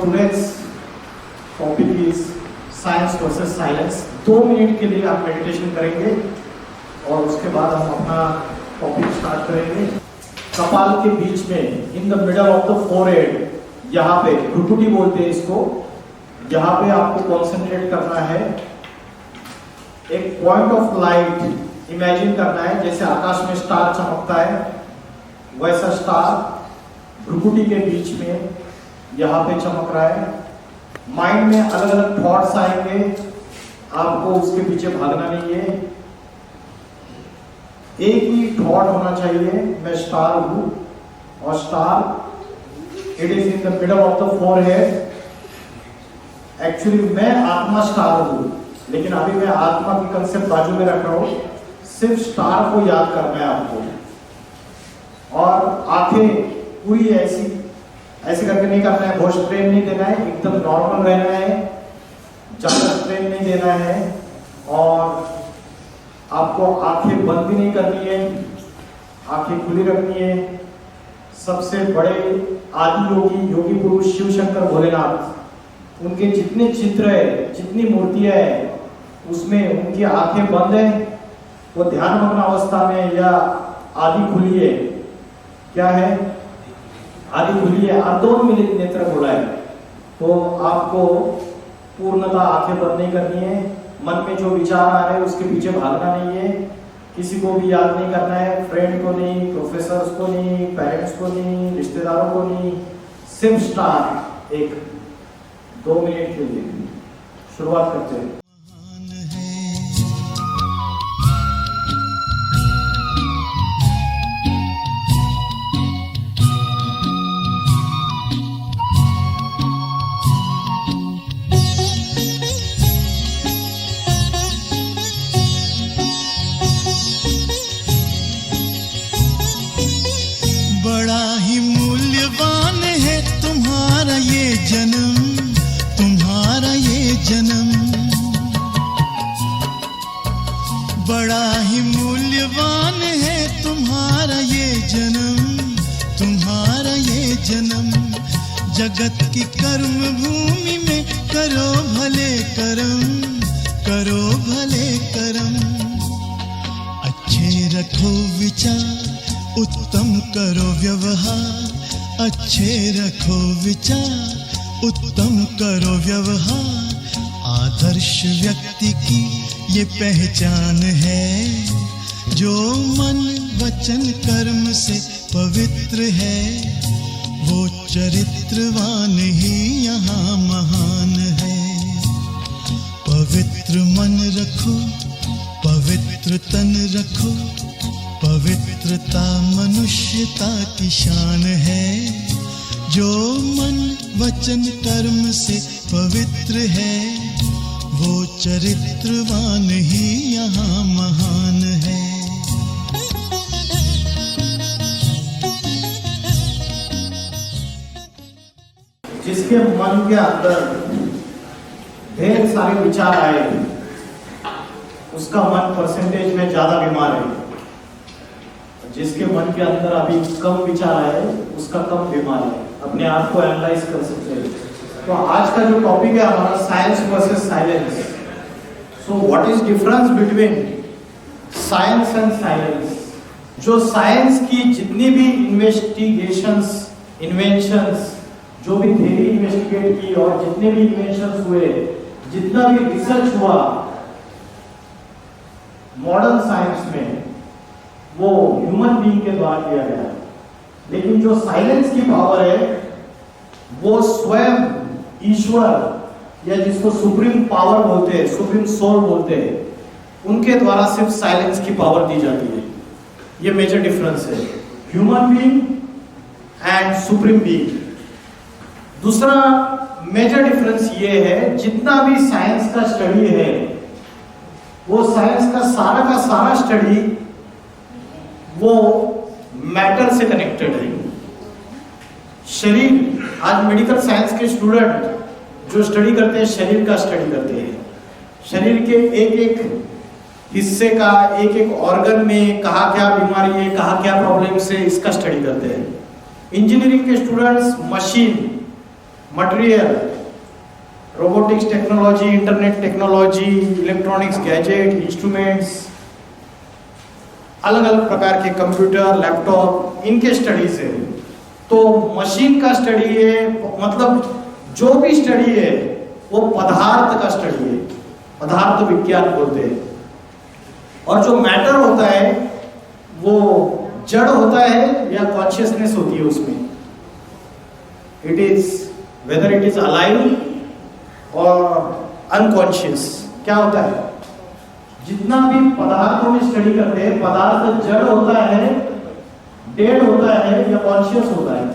today's topic is science versus silence. 2 minute के लिए आप मेडिटेशन करेंगे और उसके बाद हम अपना टॉपिक स्टार्ट करेंगे। कपाल के बीच में in the middle of the forehead, यहाँ पे भ्रुकुटी बोलते हैं इसको, यहाँ पे आपको कॉन्सेंट्रेट करना है। एक पॉइंट ऑफ लाइट इमेजिन करना है, जैसे आकाश में स्टार चमकता है वैसा स्टार भ्रुकुटी के बीच में यहाँ पे चमक रहा है। माइंड में अलग अलग थॉट्स आएंगे, आपको उसके पीछे भागना नहीं है। एक ही थॉट होना चाहिए, मैं स्टार हूं और star it is in the middle of the forehead. Actually मैं आत्मा स्टार हूं, लेकिन अभी मैं आत्मा की कंसेप्ट बाजू में रख रहा हूं। सिर्फ स्टार को याद करना है आपको, और आंखें पूरी ऐसे करके नहीं करना है, बहुत स्ट्रेन नहीं देना है, एकदम नॉर्मल रहना है, ज्यादा स्ट्रेन नहीं देना है। और आपको आंखें बंद भी नहीं करनी है, आंखें खुली रखनी है। सबसे बड़े आदि योगी पुरुष शिव शंकर भोलेनाथ, उनके जितने चित्र है, जितनी मूर्तियां है, उसमें उनकी आंखें बंद है, वो ध्यानमग्न अवस्था में या आदि खुली है। क्या है? आदि खुली है, अर्धोन्मीलित नेत्र बोला है। तो आपको पूर्णतः आंखें बंद नहीं करनी है। मन में जो विचार आ रहे हैं उसके पीछे भागना नहीं है, किसी को भी याद नहीं करना है, फ्रेंड को नहीं, प्रोफेसर्स को नहीं, पेरेंट्स को नहीं, रिश्तेदारों को नहीं, सिर्फ स्टार। एक 2 मिनट के लिए शुरुआत करते हैं। बड़ा ही मूल्यवान है तुम्हारा ये जन्म, तुम्हारा ये जन्म। बड़ा ही मूल्यवान है तुम्हारा ये जन्म, तुम्हारा ये जन्म। जगत की कर्म भूमि में करो भले कर्म, करो भले कर्म। अच्छे रखो विचार, उत्तम करो व्यवहार। अच्छे रखो विचार, उत्तम करो व्यवहार। आदर्श व्यक्ति की ये पहचान है, जो मन वचन कर्म से पवित्र है। वो चरित्रवान ही यहाँ महान है। पवित्र मन रखो, पवित्र तन रखो। पवित्रता मनुष्यता की शान है, जो मन वचन कर्म से पवित्र है। वो चरित्रवान ही यहाँ महान है। जिसके मन के अंदर ढेर सारे विचार आए, उसका मन परसेंटेज में ज्यादा बीमार है। जिसके मन के अंदर अभी कम विचार आए, उसका कम बीमार है। अपने आप को एनालाइज कर सकते हैं। तो आज का जो टॉपिक है हमारा, science versus silence. So what is difference between science and silence? जो साइंस की जितनी भी इन्वेस्टिगेशंस, इन्वेंशंस, जो भी थ्योरी इन्वेस्टिगेट की और जितने भी इन्वेंशंस हुए, जितना भी रिसर्च हुआ मॉडर्न साइंस में, वो ह्यूमन बीइंग के द्वारा किया गया। लेकिन जो साइलेंस की पावर है, वो स्वयं ईश्वर, या जिसको सुप्रीम पावर बोलते हैं, सुप्रीम सोल बोलते हैं, उनके द्वारा सिर्फ साइलेंस की पावर दी जाती है। ये मेजर डिफरेंस है, human being and supreme being. दूसरा मेजर डिफरेंस ये है, जितना भी साइंस का स्टडी है, वो साइंस का सारा स्टडी वो मैटर से कनेक्टेड है। शरीर, आज मेडिकल साइंस के स्टूडेंट जो स्टडी करते हैं, शरीर का स्टडी करते हैं। शरीर के एक एक हिस्से का, एक एक ऑर्गन में कहाँ क्या बीमारी है, कहाँ क्या प्रॉब्लम्स है, इसका स्टडी करते हैं। इंजीनियरिंग के students machine, material, robotics technology, internet technology, electronics gadget, instruments, अलग अलग प्रकार के कंप्यूटर, लैपटॉप, इनके स्टडीज है। तो मशीन का स्टडी है, मतलब जो भी स्टडी है वो पदार्थ का स्टडी है, पदार्थ विज्ञान बोलते हैं। और जो मैटर होता है वो जड़ होता है या कॉन्शियसनेस होती है उसमें, it is whether it is alive और अनकॉन्शियस। क्या होता है, जितना भी पदार्थों में स्टडी करते हैं, पदार्थ जड़ होता है, डेड होता है या कॉन्शियस होता है?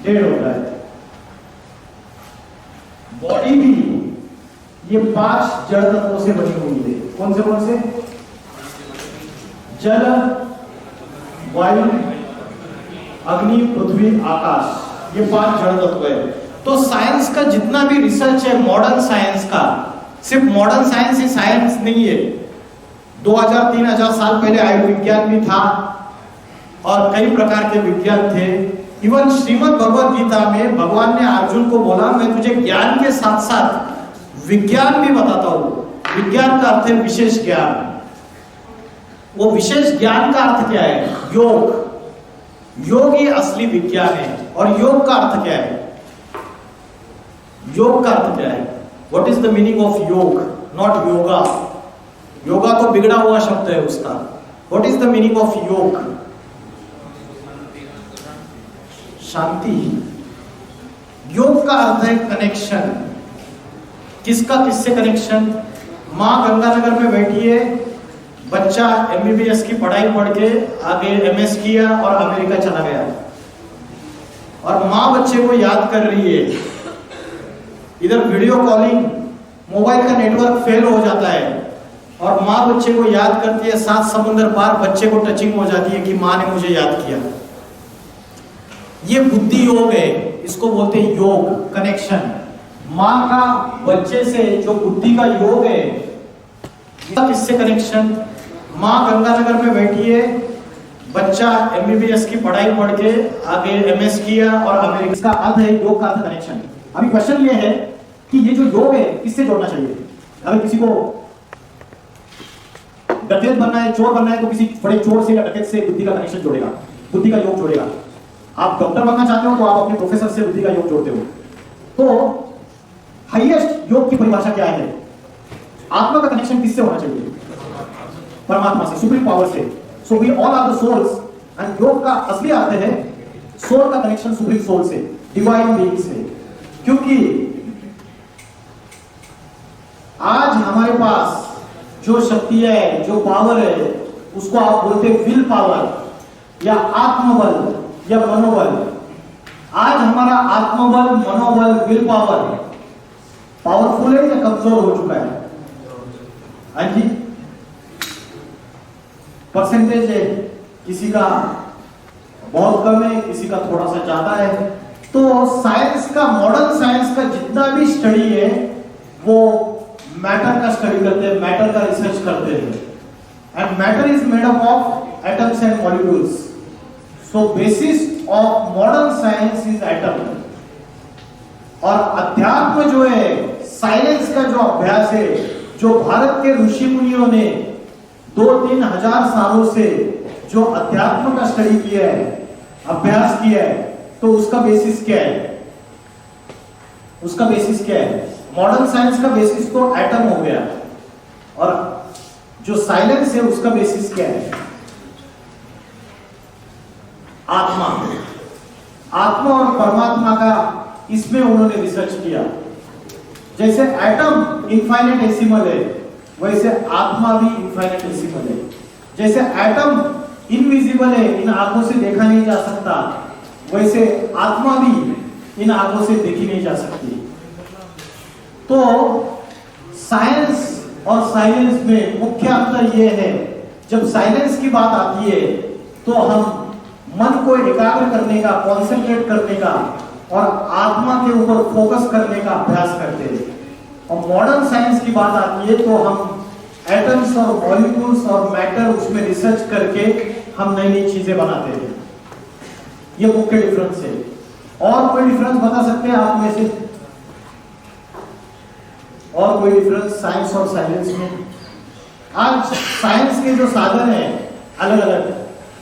डेड होता है। बॉडी भी ये 5 जड़ तत्वों से बनी हुई है। कौन से? जल, वायु, अग्नि, पृथ्वी, आकाश, ये 5 जड़ तत्व है। तो साइंस का जितना भी रिसर्च है, मॉडर्न साइंस का, सिर्फ मॉडर्न साइंस ही साइंस नहीं है। 2000-3000 साल पहले आयुर्विज्ञान भी था और कई प्रकार के विज्ञान थे। इवन श्रीमद् भगवद गीता में भगवान ने अर्जुन को बोला, मैं तुझे ज्ञान के साथ साथ विज्ञान भी बताता हूं। विज्ञान का अर्थ है विशेष ज्ञान। वो विशेष ज्ञान का अर्थ क्या है? योग। योग ही असली विज्ञान है। और योग का अर्थ क्या है? योग का अर्थ क्या है? What is the meaning of योग? नॉट योगा। योगा तो बिगड़ा हुआ शब्द है उसका। What is the meaning of योग? शांति। योग का अर्थ है कनेक्शन। किसका किससे कनेक्शन? माँ गंगानगर में बैठी है, बच्चा MBBS की पढ़ाई पढ़ के आगे MS किया और अमेरिका चला गया, और माँ बच्चे को याद कर रही है। इधर वीडियो कॉलिंग, मोबाइल का नेटवर्क फेल हो जाता है और माँ बच्चे को याद करती है, 7 समुद्र पार बच्चे को टचिंग हो जाती है कि माँ ने मुझे याद किया। ये बुद्धि योग है, इसको बोलते हैं योग, कनेक्शन। माँ का बच्चे से जो बुद्धि का योग है, किससे कनेक्शन? माँ गंगानगर में बैठी है, बच्चा MBBS की पढ़ाई पढ़ के आगे MS किया और अमेरिका। इसका अर्थ है योग का अर्थ कनेक्शन। अभी क्वेश्चन ये है कि ये जो योग है किससे जोड़ना चाहिए? अगर किसी को डकैत बनना है, चोर बनना है, तो किसी बड़े चोर से या डकैत से बुद्धि का कनेक्शन जोड़ेगा, बुद्धि का योग जोड़ेगा। आप डॉक्टर बनना चाहते हो तो आप अपने प्रोफेसर से बुद्धि का योग जोड़ते हो। तो हाईएस्ट योग की परिभाषा क्या है? आत्मा का कनेक्शन किससे होना चाहिए? परमात्मा से, सुप्रीम पावर से। So we all are the souls, and yoga का असली अर्थ है सोल का कनेक्शन सुप्रीम सोल से, डिवाइन बीइंग से। क्योंकि आज हमारे पास जो शक्ति है, जो पावर है, उसको आप बोलते हैं विल पावर या आत्मबल या मनोबल। आज हमारा आत्मबल, मनोबल, विल पावर पावरफुल है या कमजोर हो चुका है? हाँ जी, परसेंटेज है, किसी का बहुत कम है, किसी का थोड़ा सा ज्यादा है। तो साइंस का, मॉडर्न साइंस का जितना भी स्टडी है वो मैटर का स्टडी करते हैं, मैटर का रिसर्च करते हैं। And matter is made up of atoms and molecules. So basis of modern science is atom. और अध्यात्म जो है, साइलेंस का जो अभ्यास है, जो भारत के ऋषि मुनियों ने 2-3 हजार सालों से जो अध्यात्म का स्टडी किया है, अभ्यास किया है, तो उसका बेसिस क्या है? उसका बेसिस क्या है? मॉडर्न साइंस का बेसिस तो एटम हो गया, और जो साइलेंस है उसका बेसिस क्या है? आत्मा। आत्मा और परमात्मा का इसमें उन्होंने रिसर्च किया। जैसे एटम इनफाइनेटेसिमल है, वैसे आत्मा भी इनफाइनेटेसिमल है। जैसे एटम इनविजिबल है, इन आंखों से देखा नहीं जा सकता, वैसे आत्मा भी इन आंखों से देखी नहीं जा सकती। तो साइंस और साइलेंस में मुख्य अंतर यह है, जब साइलेंस की बात आती है तो हम मन को एकाग्र करने का, कॉन्सेंट्रेट करने का और आत्मा के ऊपर फोकस करने का अभ्यास करते हैं। और मॉडर्न साइंस की बात आती है तो हम एटम्स और मॉलिक्यूल्स और मैटर उसमें रिसर्च करके हम नई नई चीजें बनाते हैं। ये मुख्य डिफरेंस है। और कोई डिफरेंस बता सकते हैं आप में से? और कोई डिफरेंस साइंस और साइलेंस में? आज साइंस के जो साधन है अलग अलग,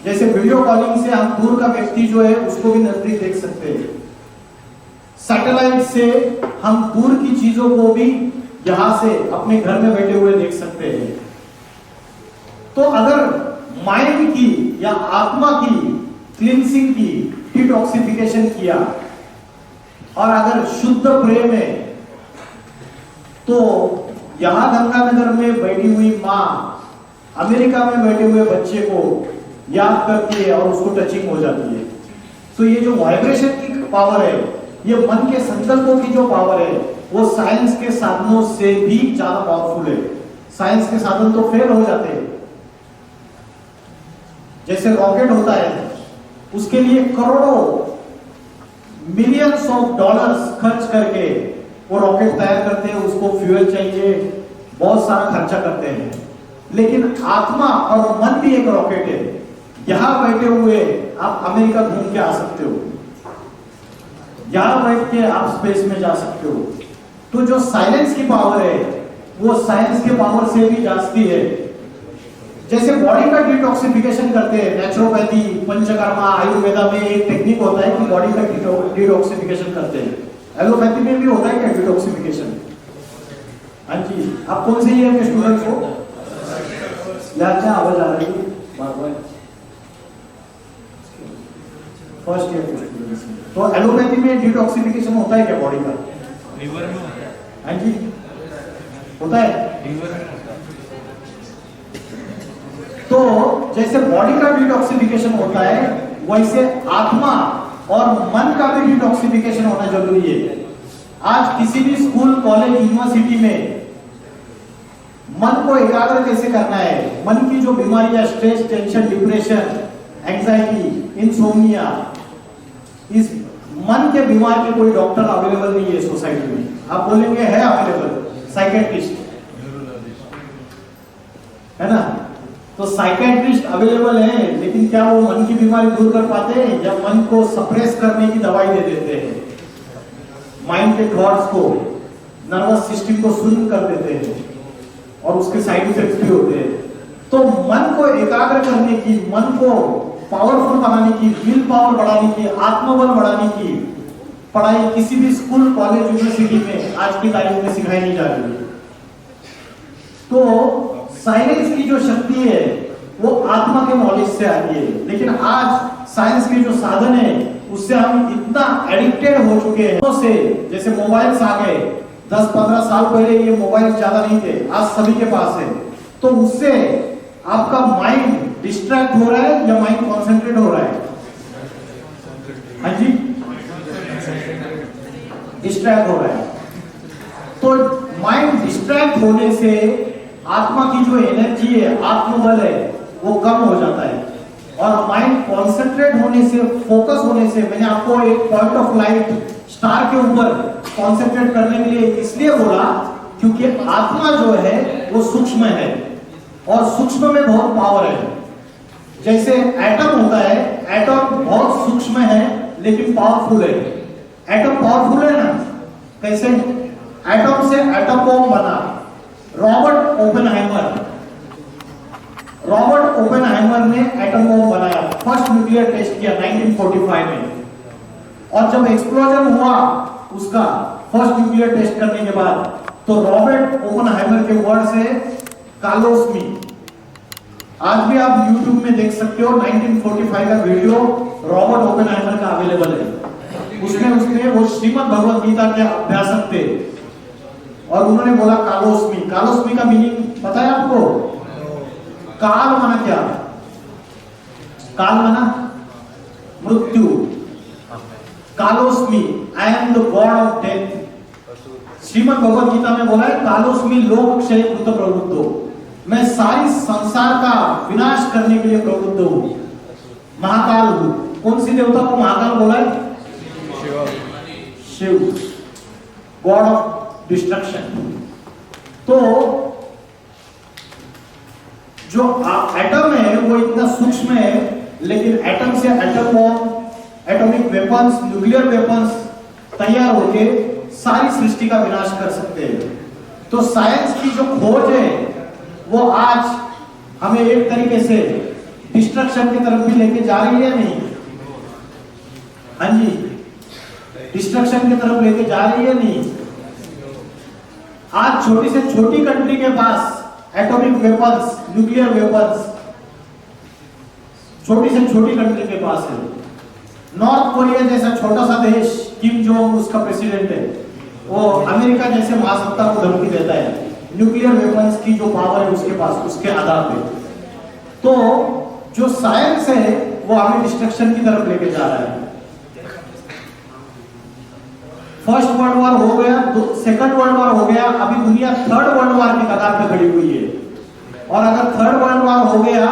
जैसे वीडियो कॉलिंग से हम दूर का व्यक्ति जो है उसको भी नजदीक देख सकते हैं। सैटेलाइट से हम दूर की चीजों को भी यहां से अपने घर में बैठे हुए देख सकते हैं। तो अगर माइंड की या आत्मा की क्लींसिंग की, डिटॉक्सिफिकेशन किया, और अगर शुद्ध प्रेम है, तो यहां गंगानगर में बैठी हुई मां अमेरिका में बैठे हुए बच्चे को याद करती है और उसको टचिंग हो जाती है। तो ये जो वाइब्रेशन की पावर है, ये मन के संकल्पों की जो पावर है, वो साइंस के साधनों से भी ज्यादा पावरफुल है। साइंस के साधन तो फेल हो जाते हैं, जैसे रॉकेट होता है, उसके लिए करोड़ों मिलियंस ऑफ डॉलर्स खर्च करके वो रॉकेट तैयार करते हैं, उसको फ्यूल चाहिए, बहुत सारा खर्चा करते हैं। लेकिन आत्मा और मन भी एक रॉकेट है। यहां बैठे हुए आप अमेरिका घूम के आ सकते हो, यहां बैठ के आप स्पेस में जा सकते हो। तो जो साइलेंस की पावर है, वो साइंस के पावर से भी जाती है। जैसे बॉडी का डिटॉक्सिफिकेशन करते हैं नेचुरोपैथी, पंचकर्मा, आयुर्वेदा में एक टेक्निक होता है कि बॉडी का डिटॉक्सिफिकेशन करते हैं। एलोपैथी में भी होता है क्या डिटॉक्सिफिकेशन? हाँ जी। आप कौन से ईयर के स्टूडेंट्स हो? यार क्या आवाज आ रही है? फर्स्ट ईयर के स्टूडेंट्स। तो एलोपैथी में डिटॉक्सिफिकेशन होता है क्या बॉडी का? लीवर में होता है। हाँ जी, होता है लीवर में। तो जैसे बॉडी का डिटॉक्सिफिकेशन होता है, वैसे आत्मा और मन का भी डिटॉक्सिफिकेशन होना जरूरी है। आज किसी भी स्कूल, कॉलेज, यूनिवर्सिटी में मन को एकाग्र कैसे करना है, मन की जो बीमारियां, stress, tension, depression, anxiety, insomnia, इस मन के बीमार के कोई डॉक्टर अवेलेबल नहीं है सोसाइटी में। आप बोलेंगे है अवेलेबल, साइकेट्रिस्ट है ना? तो साइकेट्रिस्ट अवेलेबल है, लेकिन क्या वो मन की बीमारी दूर कर पाते हैं या मन को सप्रेस करने की दवाई दे देते हैं? माइंड के थॉट्स को, नर्वस सिस्टम को शून्य कर देते हैं और उसके साइड इफेक्ट्स भी होते हैं। तो मन को एकाग्र करने की, मन को पावरफुल बनाने की, विल पावर बढ़ाने की, आत्मबल बढ़ाने की पढ़ाई किसी भी स्कूल, कॉलेज, यूनिवर्सिटी में आज की तारीख में सिखाई नहीं जा रही है। तो साइंस की जो शक्ति है वो आत्मा के नॉलेज से आती है। लेकिन आज साइंस के जो साधन है उससे हम इतना एडिक्टेड हो चुके हैं, तो से जैसे मोबाइल्स आ गए, 10-15 साल पहले ये मोबाइल ज्यादा नहीं थे, आज सभी के पास है। तो उससे आपका माइंड डिस्ट्रैक्ट हो रहा है या माइंड कॉन्सेंट्रेट हो रहा है? हाँ जी, डिस्ट्रैक्ट हो रहा है। तो माइंड डिस्ट्रैक्ट होने से आत्मा की जो एनर्जी है, आत्मबल है, वो कम हो जाता है। और माइंड कॉन्सेंट्रेट होने से, फोकस होने से, मैंने आपको एक पॉइंट ऑफ लाइट स्टार के ऊपर कॉन्सेंट्रेट करने के लिए इसलिए बोला क्योंकि आत्मा जो है वो सूक्ष्म है और सूक्ष्म में बहुत पावर है। जैसे एटम होता है, एटम बहुत सूक्ष्म है लेकिन पावरफुल है। एटम पावरफुल है ना? कैसे? एटम से एटम बॉम्ब बना। रॉबर्ट ओपेनहाइमर ने एटम बॉम्ब बनाया, फर्स्ट न्यूक्लियर टेस्ट किया 1945 में। और जब एक्सप्लोजन हुआ उसका फर्स्ट न्यूक्लियर टेस्ट करने के बाद, तो रॉबर्ट ओपेनहाइमर के वर्ड से कालोस्मी, आज भी आप YouTube में देख सकते हो, 1945 का वीडियो रॉबर्ट ओपेनहाइमर का अवेलेबल है। उसमें वो श्रीमद् भगवद गीता के अभ्यासक थे और उन्होंने बोला कालोस्मी। कालोस्मी का मीनिंग पता है आपको? काल माना क्या? काल माना मृत्यु। कालोस्मी, I am the god of death. Shrimad Bhagavad Gita में बोला है कालोस्मी लोक क्षय कृत प्रवृत्तो, मैं सारी संसार का विनाश करने के लिए प्रवृत्त हूं, महाकाल हूं। कौन सी देवता को महाकाल बोला है? Shiva, god of destruction. तो जो एटम है वो इतना सूक्ष्म है, लेकिन एटम से atom bomb, atomic weapons, nuclear weapons तैयार होके सारी सृष्टि का विनाश कर सकते हैं। तो साइंस की जो खोज है वो आज हमें एक तरीके से डिस्ट्रक्शन की तरफ भी लेके जा रही है, नहीं? हाँ जी, डिस्ट्रक्शन की तरफ लेके जा रही है, नहीं? आज छोटी से छोटी कंट्री के पास एटॉमिक वेपन्स, न्यूक्लियर वेपन्स छोटी से छोटी कंट्री के पास है। नॉर्थ कोरिया जैसा छोटा सा देश, किम जोंग उसका प्रेसिडेंट है, वो अमेरिका जैसे महासत्ता को धमकी देता है न्यूक्लियर वेपन्स की जो पावर है उसके पास, उसके आधार पे। तो जो साइंस है वो हमें डिस्ट्रक्शन की तरफ लेके जा रहा है। फर्स्ट वर्ल्ड वॉर हो गया, सेकंड वर्ल्ड वॉर हो गया, अभी दुनिया थर्ड वर्ल्ड वॉर की कगार पे खड़ी हुई है। और अगर थर्ड वर्ल्ड वॉर हो गया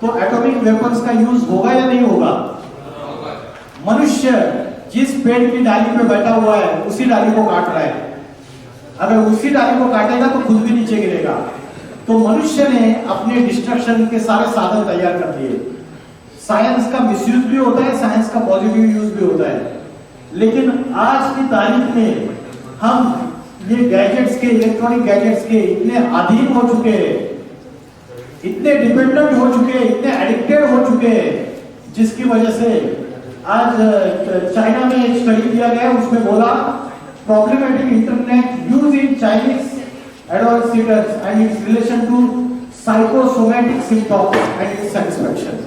तो एटॉमिक वेपन्स का यूज होगा या नहीं होगा? मनुष्य जिस पेड़ की डाली पे बैठा हुआ है उसी डाली को काट रहा है। अगर उसी डाली को काटेगा तो खुद भी नीचे गिरेगा। तो मनुष्य ने अपने डिस्ट्रक्शन के सारे साधन तैयार कर दिए। साइंस का मिसयूज भी होता है, साइंस का पॉजिटिव यूज भी होता है। लेकिन आज की तारीख में हम ये गैजेट्स के, इलेक्ट्रॉनिक गैजेट्स के इतने अधीन हो चुके हैं, इतने डिपेंडेंट हो चुके हैं, इतने एडिक्टेड हो चुके हैं, जिसकी वजह से आज चाइना में एक स्टडी किया गया, उसमें बोला problematic internet use in Chinese adolescents and its relation to psychosomatic symptoms and its satisfaction.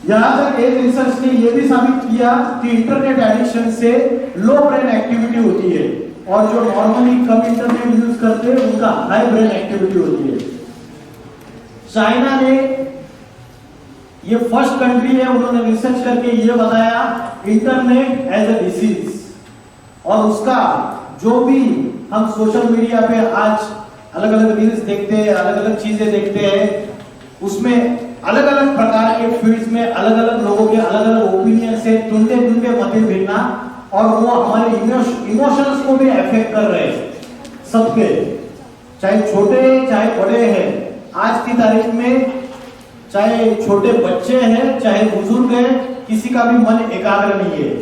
यहां तक एक रिसर्च ने यह भी साबित किया कि इंटरनेट एडिक्शन से लो ब्रेन एक्टिविटी होती है और जो नॉर्मली कम इंटरनेट यूज करते हैं उनका हाई ब्रेन एक्टिविटी होती है। चाइना ने, ये फर्स्ट कंट्री है, उन्होंने रिसर्च करके ये बताया इंटरनेट एज अ डिसीज। और उसका जो भी हम सोशल मीडिया पे आज अलग अलग रील्स देखते हैं, अलग अलग चीजें देखते हैं, उसमें अलग अलग प्रकार के फील्ड्स में अलग अलग लोगों के अलग अलग ओपिनियन से टुंडे टुंडे मते भिड़ना, और वो हमारे इमोशंस को भी अफेक्ट कर रहे हैं सबके, चाहे छोटे चाहे बड़े हैं। आज की तारीख में चाहे छोटे बच्चे हैं चाहे बुजुर्ग हैं, किसी का भी मन एकाग्र नहीं है,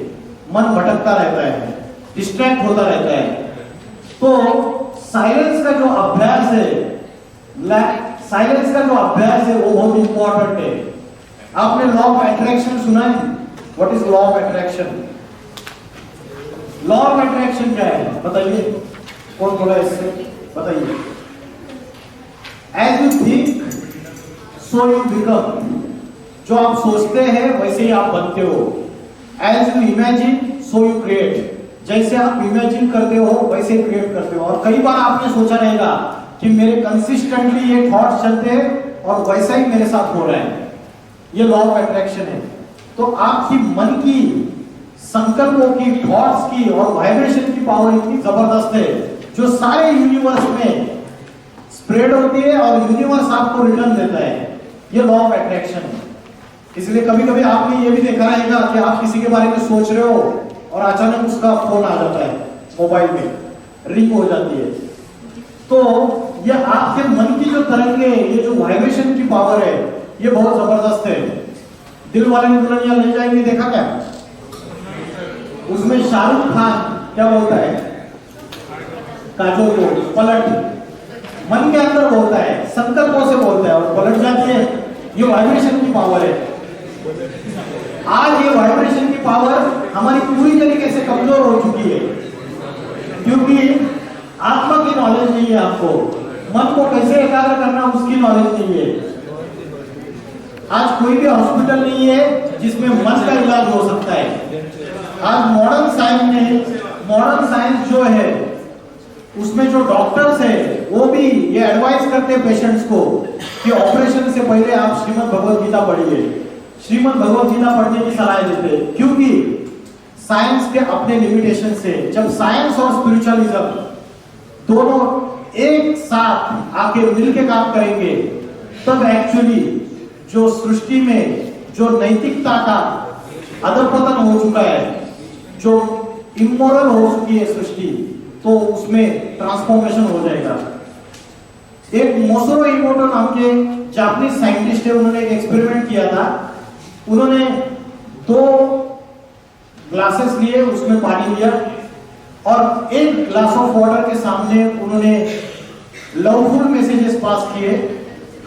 मन भटकता रहता है, डिस्ट्रैक्ट होता रहता है। तो साइलेंस का जो अभ्यास है, साइलेंस का जो अभ्यास है वो बहुत इंपॉर्टेंट है। आपने लॉ ऑफ अट्रैक्शन सुना है? What is law of attraction? Law of attraction क्या है बताइए, कौन बोला इससे, बताइए। As you think so you become, जो आप सोचते हैं वैसे ही आप बनते हो। As you imagine so you create, जैसे आप इमेजिन करते हो वैसे ही क्रिएट करते हो। और कई बार आपने सोचा रहेगा कि मेरे कंसिस्टेंटली ये थॉट्स चलते हैं और वैसा ही मेरे साथ हो रहा है, ये लॉ ऑफ अट्रैक्शन है। तो आपकी मन की, संकल्पों की, थॉट्स की और वाइब्रेशन की पावर इतनी जबरदस्त है जो सारे यूनिवर्स में स्प्रेड होती है और यूनिवर्स आपको रिटर्न देता है। ये लॉ ऑफ अट्रैक्शन है। इसलिए कभी कभी आपने ये भी देखा रहेगा कि आप किसी के बारे में सोच रहे हो और अचानक उसका फोन आ जाता है, मोबाइल में रिंग हो जाती है। तो ये आपके मन की जो तरंगे, ये जो वाइब्रेशन की पावर है, ये बहुत जबरदस्त है। दिल वाले दुल्हनिया ले जाएंगे, देखा क्या? उसमें शाहरुख खान क्या बोलता है, काजोल को पलट, मन के अंदर बोलता है, संकल्पों से बोलता है और पलट जाती है। ये वाइब्रेशन की पावर है। आज ये वाइब्रेशन की पावर हमारी पूरी तरीके से कमजोर हो चुकी है, क्योंकि आत्मा की नॉलेज नहीं है आपको, मन को कैसे एकाग्र करना उसकी नॉलेज नहीं है। आज कोई भी हॉस्पिटल नहीं है जिसमें मन का इलाज हो सकता है। आज मॉडर्न साइंस जो है उसमें जो डॉक्टर्स है वो भी ये एडवाइस करते हैं पेशेंट्स को कि ऑपरेशन से पहले आप श्रीमद् भगवत गीता पढ़िए। श्रीमद् भगवत गीता पढ़ने की सलाह देते हैं, क्योंकि साइंस के अपने लिमिटेशन से, जब साइंस और स्पिरिचुअलिज्म दोनों एक साथ आके मिलके काम करेंगे तब एक्चुअली जो सृष्टि में जो नैतिकता का अधपतन हो चुका है, जो इमोरल हो चुकी है सृष्टि, तो उसमें ट्रांसफॉर्मेशन हो जाएगा। एक मोसोरो इमोटो नाम के जापानीज साइंटिस्ट है, उन्होंने एक एक्सपेरिमेंट किया था। उन्होंने 2 ग्लासेस लिए, उसमें पानी लिया और एक ग्लास ऑफ वाटर के सामने उन्होंने लवफुल मैसेजेस पास किए,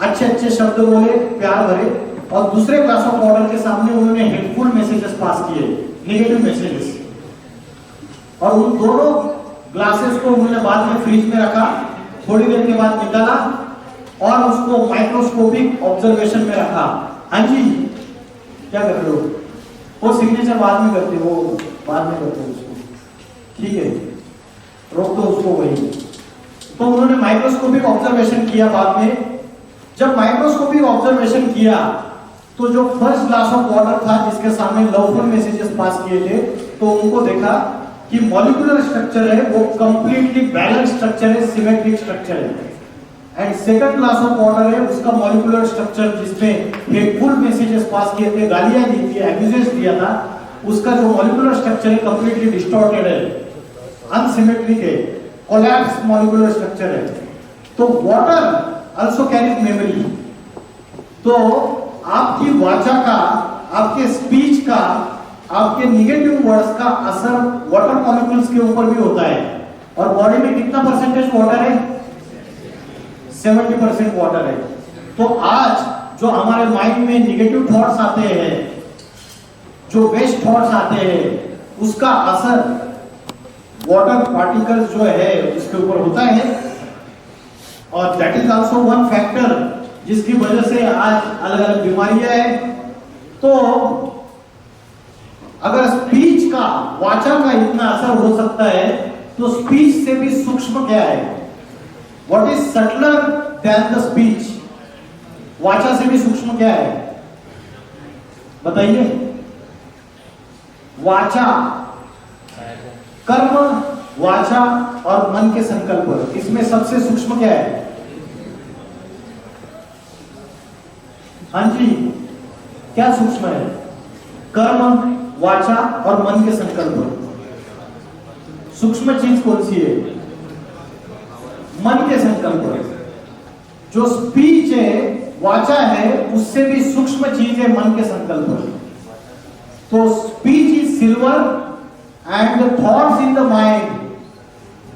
अच्छे अच्छे शब्द बोले, प्यार भरे, और दूसरे ग्लास ऑफ वाटर के सामने उन्होंने हेटफुल मैसेजेस पास किए, नेगेटिव मैसेजेस। और उन दोनों ग्लासेस को उन्होंने बाद में फ्रिज में रखा, थोड़ी देर के बाद निकाला और उसको माइक्रोस्कोपिक ऑब्जर्वेशन में रखा। हाँ जी, क्या कर रहे हो? वो सिग्नेचर बाद में करते हो, बाद में करते हो उसको, ठीक है, रोक दो उसको वही। तो उन्होंने माइक्रोस्कोपिक ऑब्जर्वेशन किया बाद में। जब माइक्रोस्कोपिक ऑब्जर्वेशन किया तो जो फर्स्ट ग्लास ऑफ वाटर था जिसके सामने लवफुल मैसेजेस पास किए थे, तो उनको देखा कि मॉलिक्यूलर स्ट्रक्चर है वो कंप्लीटली बैलेंस स्ट्रक्चर है, सिमेट्रिक स्ट्रक्चर है। And second glass of water है, उसका मॉलिक्यूलर स्ट्रक्चर जिसमें हेटफुल मैसेजेस पास किए थे, गालियां दी थी, एब्यूजेस दिया था, उसका जो मॉलिक्यूलर स्ट्रक्चर है कंप्लीटली डिस्टॉर्टेड है, अनसिमेट्रिक है, कोलैप्स मॉलिक्यूलर स्ट्रक्चर है। तो वाटर आल्सो कैरीज मेमोरी। तो आपकी वाचा का, आपके स्पीच का, आपके निगेटिव वर्ड्स का असर वाटर मॉलिक्यूल्स के ऊपर भी होता है। और बॉडी में कितना परसेंटेज वाटर है? 70% वाटर है। तो आज जो हमारे माइंड में निगेटिव थॉट्स आते हैं, जो वेस्ट थॉट्स आते हैं, उसका असर वाटर पार्टिकल्स जो है उसके ऊपर होता है। और that is also one factor जिसकी वजह से आज अलग अलग बीमारियां हैं। तो अगर स्पीच का, वाचा का इतना असर हो सकता है, तो स्पीच से भी सूक्ष्म क्या है? What is subtler than the speech? वाचा से भी सूक्ष्म क्या है बताइए? वाचा, कर्म, वाचा और मन के संकल्प, इसमें सबसे सूक्ष्म क्या है? हाँ जी, क्या सूक्ष्म है? कर्म, वाचा और मन के संकल्प। सूक्ष्म चीज कौन सी है? मन के संकल्प। जो स्पीच है, वाचा है, उससे भी सूक्ष्म चीज है मन के संकल्प। तो speech is silver and the thoughts in the mind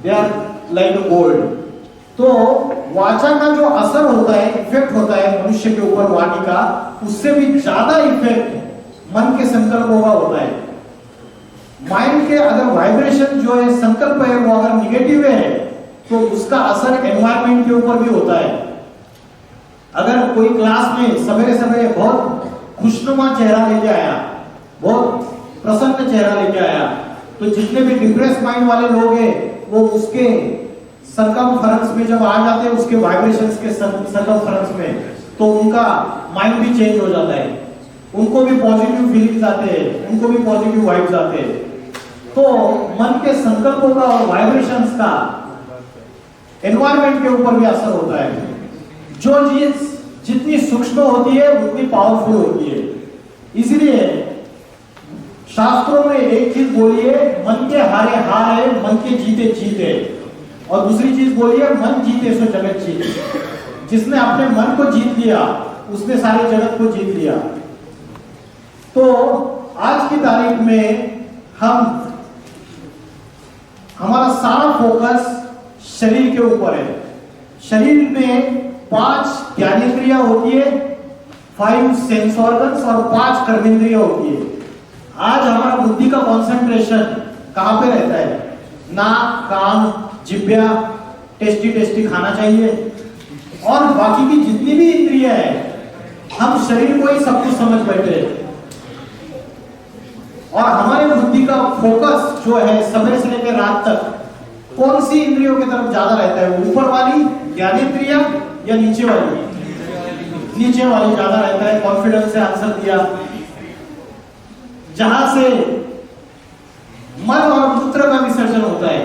they are like gold. तो वाचा का जो असर होता है, इफेक्ट होता है मनुष्य के ऊपर वाणी का, उससे भी ज्यादा इफेक्ट मन के संकल्पों का होता है। माइंड के अगर वाइब्रेशन जो है, संकल्प है, वो अगर निगेटिव है तो उसका असर एनवायरमेंट के ऊपर भी होता है। अगर कोई क्लास में सवेरे सवेरे बहुत खुशनुमा चेहरा लेके आया, बहुत प्रसन्न चेहरा लेके आया, तो जितने भी डिप्रेस माइंड वाले लोग हैं वो उसके सर्कमफेरेंस में जब आ जाते हैं, उसके वाइब्रेशंस के सर्कमफेरेंस में, तो उनका माइंड भी चेंज हो जाता है, उनको भी पॉजिटिव फीलिंग्स आते हैं, उनको भी पॉजिटिव वाइब्स आते हैं। तो मन के संकल्पों का और वाइब्रेशंस का एनवायरमेंट के ऊपर भी असर होता है। जो चीज जितनी सूक्ष्म होती है उतनी पावरफुल होती है। इसलिए शास्त्रों में एक चीज बोली है, मन के हारे हार है, मन के जीते जीत है। और दूसरी चीज बोली है, मन जीते सो जगत जीत। जिसने अपने मन को जीत लिया उसने सारे जगत को जीत लिया। तो आज की तारीख में हमारा सारा फोकस शरीर के ऊपर है। शरीर में 5 ज्ञानेंद्रियां होती है, 5 सेंस ऑर्गन्स और 5 कर्मेंद्रियां होती है। आज हमारा बुद्धि का कंसंट्रेशन कहां पे रहता है? नाक, कान, जिह्वा, टेस्टी टेस्टी खाना चाहिए, और बाकी की जितनी भी इंद्रियां हैं, हम शरीर को ही सब कुछ समझ बैठे हैं। और हमारे बुद्धि का फोकस जो है सवेरे से लेकर रात तक कौन सी इंद्रियों की तरफ ज्यादा रहता है? ऊपर वाली ज्ञानेंद्रिया या नीचे वाली? नीचे वाली ज्यादा रहता है। कॉन्फिडेंस से आंसर दिया। जहां से मल और मूत्र का विसर्जन होता है,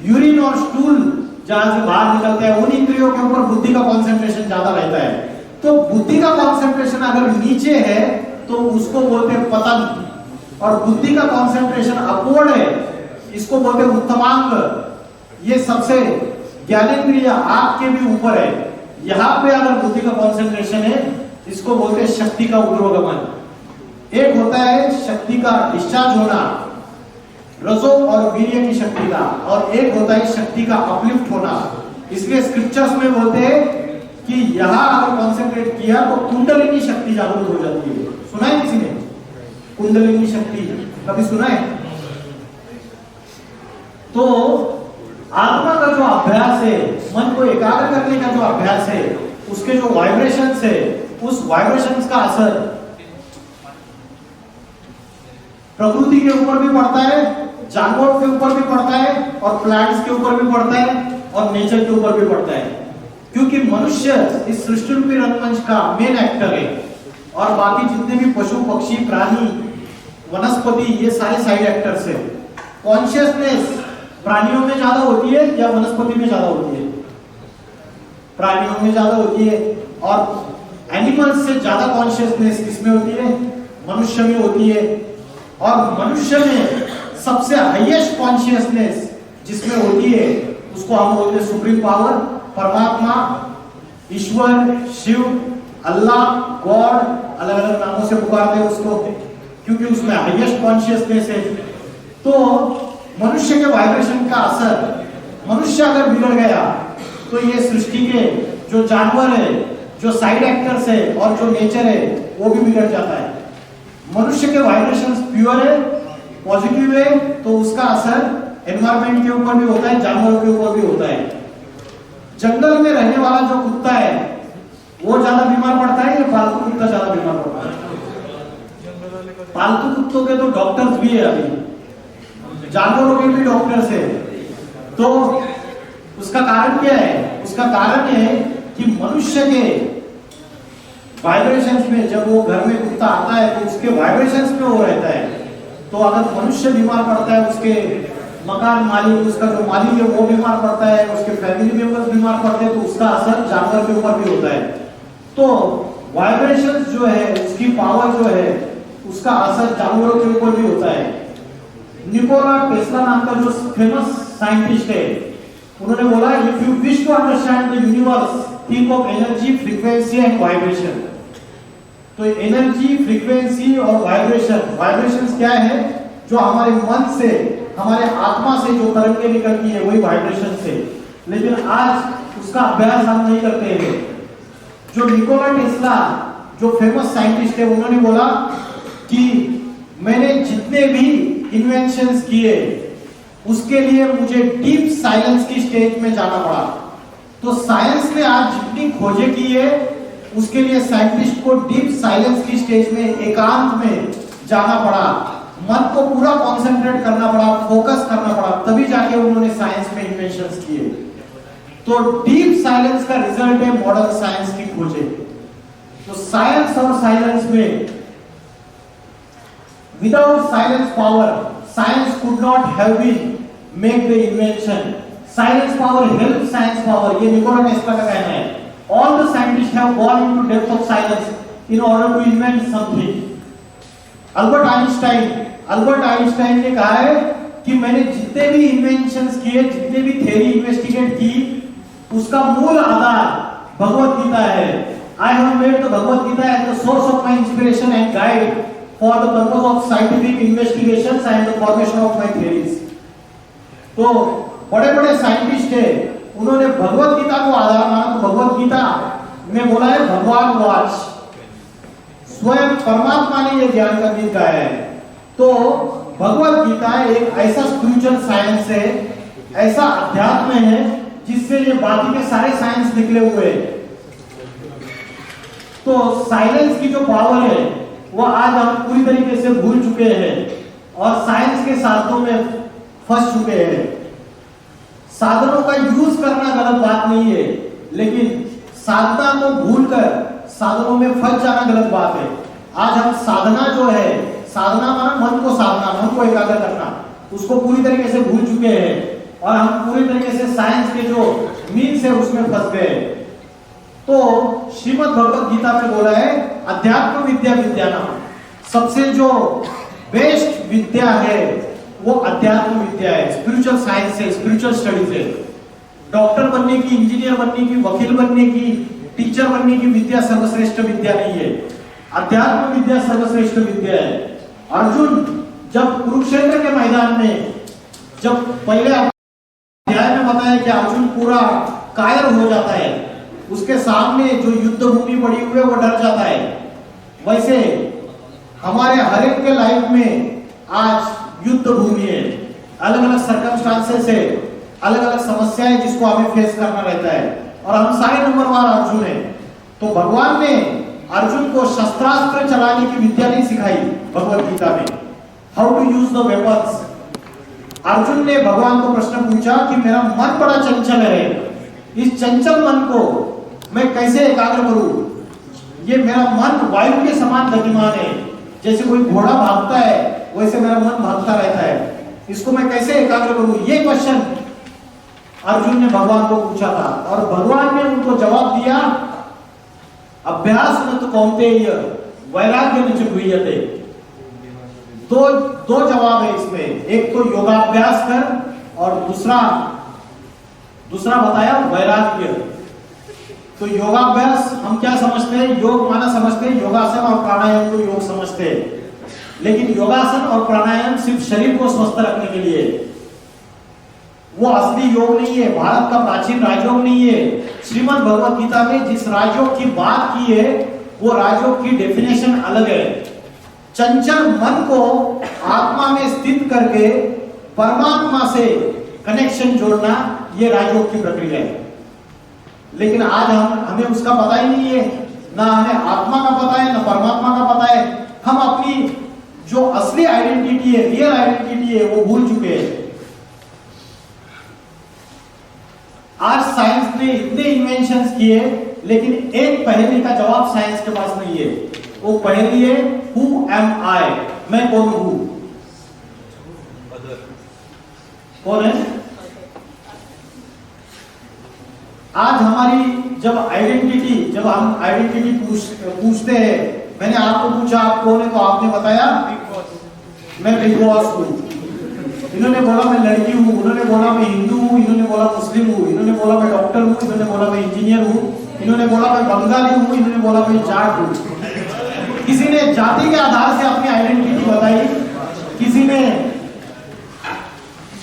यूरिन और स्टूल जहां से बाहर निकलते हैं, उन इंद्रियों के ऊपर बुद्धि का कंसंट्रेशन ज्यादा रहता है। तो बुद्धि का कंसंट्रेशन अगर नीचे है तो उसको बोलते हैं पतन, और बुद्धि का कंसंट्रेशन अपवर्ड है, इसको बोलते हैं उत्तमांग। ये सबसे ज्ञानेंद्रिय आंख के भी ऊपर है। यहां पे अगर बुद्धि का कंसंट्रेशन है, इसको बोलते हैं शक्ति का ऊर्ध्वगमन। एक होता है शक्ति का डिस्चार्ज होना, रजो और वीर्य की शक्ति का, और एक होता है शक्ति का अपलिफ्ट होना। इसलिए स्क्रिप्चर्स में बोलते हैं कि यहां अगर कॉन्सेंट्रेट किया तो कुंडलिनी शक्ति जागृत हो जाती है। सुना है किसी ने कुंडलिनी शक्ति? कभी सुना है? तो आत्मा का जो अभ्यास है, मन को एकाग्र करने का जो अभ्यास है, उसके जो वाइब्रेशंस है, उस वाइब्रेशंस का असर प्रकृति के ऊपर भी पड़ता है, जानवरों के ऊपर भी पड़ता है, और प्लांट्स के ऊपर भी पड़ता है, और नेचर के ऊपर भी पड़ता है। क्योंकि मनुष्य इस सृष्टि रूपी रंगमंच का मेन एक्टर है, और बाकी जितने भी पशु पक्षी प्राणी वनस्पति ये सारे साइड एक्टर्स है। कॉन्शियसनेस प्राणियों में ज्यादा होती है या वनस्पति में ज्यादा होती है? प्राणियों में ज्यादा होती है। और एनिमल्स से ज्यादा कॉन्शियसनेस किसमें होती है? मनुष्य में होती है। और मनुष्य में सबसे हाईएस्ट कॉन्शियसनेस जिसमें होती है उसको हम बोलते हैं सुप्रीम पावर, परमात्मा, ईश्वर, शिव, अल्लाह, गॉड, अलग अलग नामों से पुकारते हैं उसको, क्योंकि उसमें हाईएस्ट कॉन्शियसनेस है। तो मनुष्य के वाइब्रेशन का असर, मनुष्य अगर बिगड़ गया तो ये सृष्टि के जो जानवर है, जो साइड एक्टर्स है, और जो नेचर है वो भी बिगड़ जाता है। मनुष्य के वाइब्रेशंस प्योर है, पॉजिटिव है, तो उसका असर एनवायरमेंट के ऊपर भी होता है, जानवरों के ऊपर भी होता है। जंगल में रहने वाला जो कुत्ता है वो ज्यादा बीमार पड़ता है या पालतू कुत्ता ज्यादा बीमार पड़ता है? पालतू कुत्तों के तो डॉक्टर्स भी है, अभी जानवरों के भी डॉक्टर्स है। तो उसका कारण क्या है? उसका कारण है कि मनुष्य के वाइब्रेशंस में, जब वो घर में कुत्ता आता है तो उसके वाइब्रेशंस में वो रहता है। तो अगर मनुष्य बीमार पड़ता है, उसके मकान मालिक, उसका जो मालिक है वो बीमार पड़ता है, उसके फैमिली मेंबर्स बीमार पड़ते हैं, तो उसका असर जानवर के ऊपर भी होता है। तो वाइब्रेशंस जो है, उसकी पावर जो है, उसका असर जानवरों के ऊपर भी होता है। निकोला टेस्ला नाम का जो फेमस साइंटिस्ट है, उन्होंने बोला if you wish to understand the universe think of energy, frequency and vibration. तो एनर्जी, फ्रीक्वेंसी और वाइब्रेशन, वाइब्रेशंस क्या है? जो हमारे मन से, हमारे आत्मा से जो तरंगें निकलती है वही वाइब्रेशन से। लेकिन आज उसका अभ्यास हम नहीं करते हैं। जो निकोला टेस्ला जो फेमस साइंटिस्ट है, उन्होंने बोला कि मैंने जितने भी इन्वेंशंस किए उसके लिए मुझे डीप साइलेंस की स्टेज में जाना पड़ा। तो साइंस ने आज जितनी खोजें की है उसके लिए साइंटिस्ट को डीप साइलेंस की स्टेज में, एकांत में जाना पड़ा, मन को पूरा कॉन्सेंट्रेट करना पड़ा, फोकस करना पड़ा, तभी जाके उन्होंने साइंस में इन्वेंशंस किए। तो डीप साइलेंस का रिजल्ट है मॉडर्न साइंस की खोजें। तो साइंस और साइलेंस में, without silence power, science could not have been make the invention. Silence power help science power, ये निकोला टेस्ला का कहना है। All the scientists have gone into depth of silence in order to invent something. Albert Einstein ने कहा है कि मैंने जितने भी इन्वेंशंस किए, जितने भी थ्योरी इन्वेस्टिगेट की, उसका मूल आधार भगवत गीता है। I have made the Bhagavad Gita as the source of my inspiration and guide for the purpose of scientific investigations and the formation of my theories. तो बड़े-बड़े साइंटिस्ट है, उन्होंने भगवत गीता को आधार माना। तो भगवत गीता में बोला है भगवान वाच, स्वयं परमात्मा ने यह ज्ञान का गीत गाया है। तो भगवत गीता एक ऐसा स्पिरिचुअल साइंस है, ऐसा अध्यात्म है जिससे ये बाकी के सारे साइंस निकले हुए हैं। तो साइलेंस की जो पावर है वो आज हम पूरी तरीके से भूल चुके हैं और साइंस के साधनों में फंस चुके हैं। साधनों का यूज करना गलत बात नहीं है, लेकिन साधना को भूलकर साधनों में फंस जाना गलत बात है। आज हम साधना जो है, साधना माना मन को साधना, मन को एकाग्र करना, उसको पूरी तरीके से भूल चुके हैं और हम पूरी तरीके से साइंस के जो मीन्स है उसमें फंस गए। तो श्रीमद् भगवत गीता में बोला है अध्यात्म विद्या विद्यानाम, सबसे जो बेस्ट विद्या है वो अध्यात्म विद्या है, स्पिरिचुअल साइंस है, स्पिरिचुअल स्टडीज है। डॉक्टर बनने की, इंजीनियर बनने की, वकील बनने की, टीचर बनने की विद्या सर्वश्रेष्ठ विद्या नहीं है। अध्यात्म विद्या सर्वश्रेष्ठ विद्या है। अर्जुन जब कुरुक्षेत्र के मैदान में, जब पहले अध्याय में बताया कि अर्जुन पूरा कायर हो जाता है, उसके सामने जो युद्ध भूमि पड़ी हुई है वो डर जाता है, वैसे हमारे हर एक के लाइफ में आज युद्ध भूमि है। अलग अलग सर्कमस्टांसेस है, अलग अलग समस्याएं जिसको हमें फेस करना रहता है, और हम सारे नंबरवार अर्जुन हैं। तो भगवान ने अर्जुन को शस्त्रास्त्र चलाने की विद्या नहीं सिखाई भगवत गीता में, how to use the weapons. Arjun ने भगवान को प्रश्न पूछा कि मेरा मन बड़ा चंचल है, इस चंचल मन को मैं कैसे एकाग्र करूं। ये मेरा मन वायु के समान गतिमान है, जैसे कोई घोड़ा भागता है वैसे मेरा मन भागता रहता है, इसको मैं कैसे एकाग्र करूं। ये क्वेश्चन अर्जुन ने भगवान को पूछा था, और भगवान ने उनको जवाब दिया, अभ्यास न तो कौन्तेय वैराग्य न च गृह्यते। दो जवाब है इसमें, एक तो योगाभ्यास कर और दूसरा बताया वैराग्य। तो योगाभ्यास हम क्या समझते हैं, योग माना समझते हैं योगासन और प्राणायाम को योग समझते हैं, लेकिन योगासन और प्राणायाम सिर्फ शरीर को स्वस्थ रखने के लिए, वो असली योग नहीं है, भारत का प्राचीन राजयोग नहीं है। श्रीमद् भगवत गीता में जिस राजयोग की बात की है वो राजयोग की डेफिनेशन अलग है। चंचल मन को आत्मा में स्थित करके परमात्मा से कनेक्शन जोड़ना, ये राजयोग की प्रक्रिया है। लेकिन आज हमें उसका पता ही नहीं है, ना हमें आत्मा का पता है ना परमात्मा का पता है। हम अपनी जो असली आइडेंटिटी है, रियल आइडेंटिटी है, वो भूल चुके हैं। आज साइंस ने इतने इन्वेंशंस किए, लेकिन एक पहेली का जवाब साइंस के पास नहीं है। वो पहेली है, हु एम आई, मैं कौन हूं। कौन है? आज हमारी जब हम आइडेंटिटी पूछते हैं, मैंने आपको पूछा आप कौन है, तो आपने बताया मैं बिग बॉस हूं। इन्होंने बोला मैं लड़की हूँ, उन्होंने बोला मैं हिंदू हूँ, इन्होंने बोला मुस्लिम हूँ, इन्होंने बोला मैं डॉक्टर हूँ, इन्होंने बोला मैं इंजीनियर हूँ, इन्होंने बोला मैं बंगाली हूँ, इन्होंने बोला मैं जाट हूँ। किसी ने जाति के आधार से अपनी आइडेंटिटी बताई, किसी ने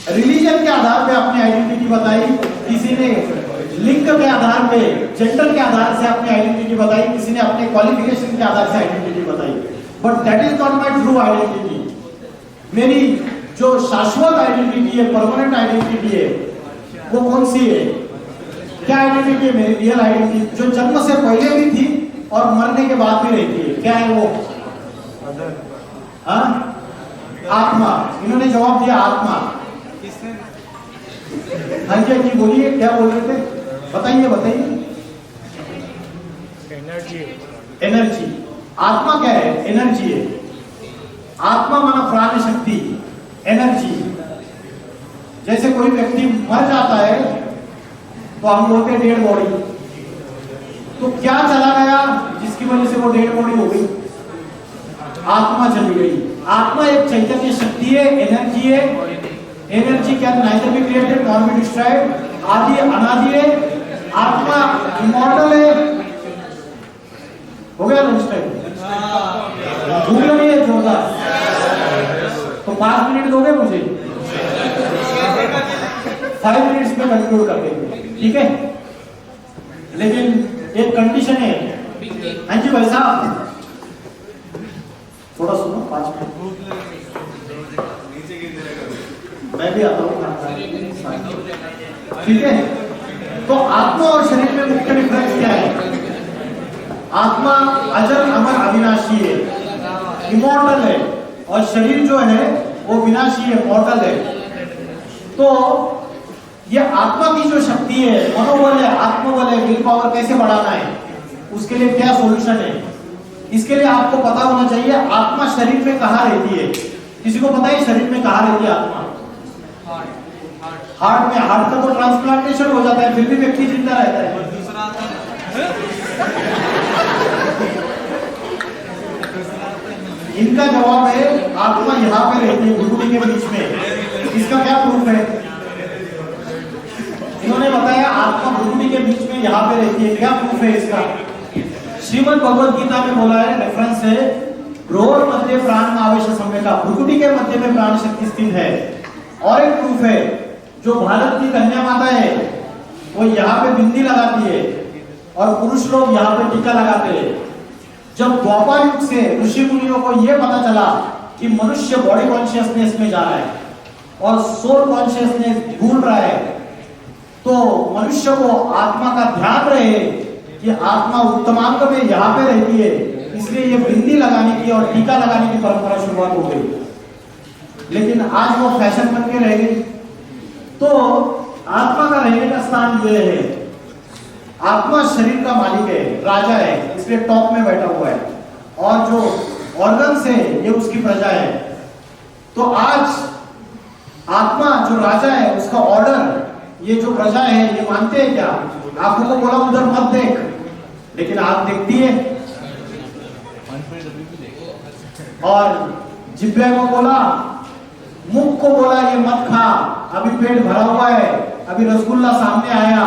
रिलीजन के आधार पे अपनी आइडेंटिटी बताई, किसी ने लिंग के आधार पे, जेंडर के आधार से अपनी आइडेंटिटी बताई, किसी ने अपने क्वालिफिकेशन के आधार से आइडेंटिटी बताई। But that is not my true identity. मेरी जो शाश्वत आइडेंटिटी है, परमानेंट आइडेंटिटी है, वो कौन सी है? क्या आइडेंटिटी है मेरी रियल आइडेंटिटी, जो जन्म से पहले भी थी और मरने के बाद भी रहती है? क्या है वो? आत्मा। इन्होंने जवाब दिया आत्मा। हाँ जी बोलिए, क्या बोल रहे थे? बताइए। एनर्जी। आत्मा क्या है? एनर्जी है। आत्मा माना प्राण शक्ति, एनर्जी। जैसे कोई व्यक्ति मर जाता है तो हम बोलते हैं डेड बॉडी। तो क्या चला गया जिसकी वजह से वो डेड बॉडी हो गई? आत्मा चली गई। आत्मा एक चैतन्य शक्ति है, एनर्जी है। Energy can neither be created nor be destroyed, आदि अनादि है। आत्मा इमॉर्टल है। हो गया लंच टाइम? भूख लगी है जोरदार? तो 5 मिनट दोगे मुझे? 5 मिनट्स में कंक्लूड कर देंगे, ठीक है? लेकिन एक कंडीशन है। हाँ जी भाई साहब, थोड़ा सुनो, 5 मिनट मैं भी आता हूँ, ठीक है? तो आत्मा और शरीर में मुख्य डिफरेंस क्या है? आत्मा अजर अमर अविनाशी है, इमॉर्टल है, और शरीर जो है वो विनाशी है, मॉर्टल है। तो ये आत्मा की जो शक्ति है, मनोबल है, आत्मबल है, विल पावर कैसे बढ़ाना है, उसके लिए क्या सॉल्यूशन है? इसके लिए आपको पता होना चाहिए आत्मा शरीर में कहाँ रहती है। किसी को पता है शरीर में कहाँ रहती है आत्मा? हार्ट में। हार्ट का तो ट्रांसप्लांटेशन हो जाता है, फिर भी व्यक्ति जिंदा रहता है। इनका जवाब है आत्मा यहाँ पे रहती है, भ्रुकुटी के बीच में। इसका क्या प्रूफ है? इन्होंने बताया आत्मा भ्रुकुटी के बीच में यहाँ पे रहती है। क्या प्रूफ है इसका? श्रीमद् भगवद गीता में बोला है, रेफरेंस है, भ्रूर मध्य प्राण आवेश सम्यका, भ्रुकुटी के मध्य में प्राण शक्ति स्थित है। और एक प्रूफ है, जो भारत की कन्या माता है वो यहाँ पे बिंदी लगाती है और पुरुष लोग यहाँ पे टीका लगाते हैं। जब द्वापर युग से ऋषि मुनियों को यह पता चला कि मनुष्य बॉडी कॉन्शियसनेस में जा रहा है और सोल कॉन्शियसनेस भूल रहा है, तो मनुष्य को आत्मा का ध्यान रहे कि आत्मा उत्तमांग में यहाँ पे रहती है, इसलिए ये बिंदी लगाने की और टीका लगाने की परंपरा शुरुआत हो गई। लेकिन आज वो फैशन बन के रह गई। तो आत्मा का रहने का स्थान ये है, आत्मा शरीर का मालिक है, राजा है, इसलिए टॉप में बैठा हुआ है, और जो ऑर्गन्स है ये उसकी प्रजा है। तो आज आत्मा जो राजा है उसका ऑर्डर ये जो प्रजा है ये मानते हैं क्या? आंखों को बोला उधर मत देख, लेकिन आंख देखती है। और जिब्बे को बोला, मुख को बोला ये मत खा, अभी पेट भरा हुआ है, अभी रसगुल्ला सामने आया,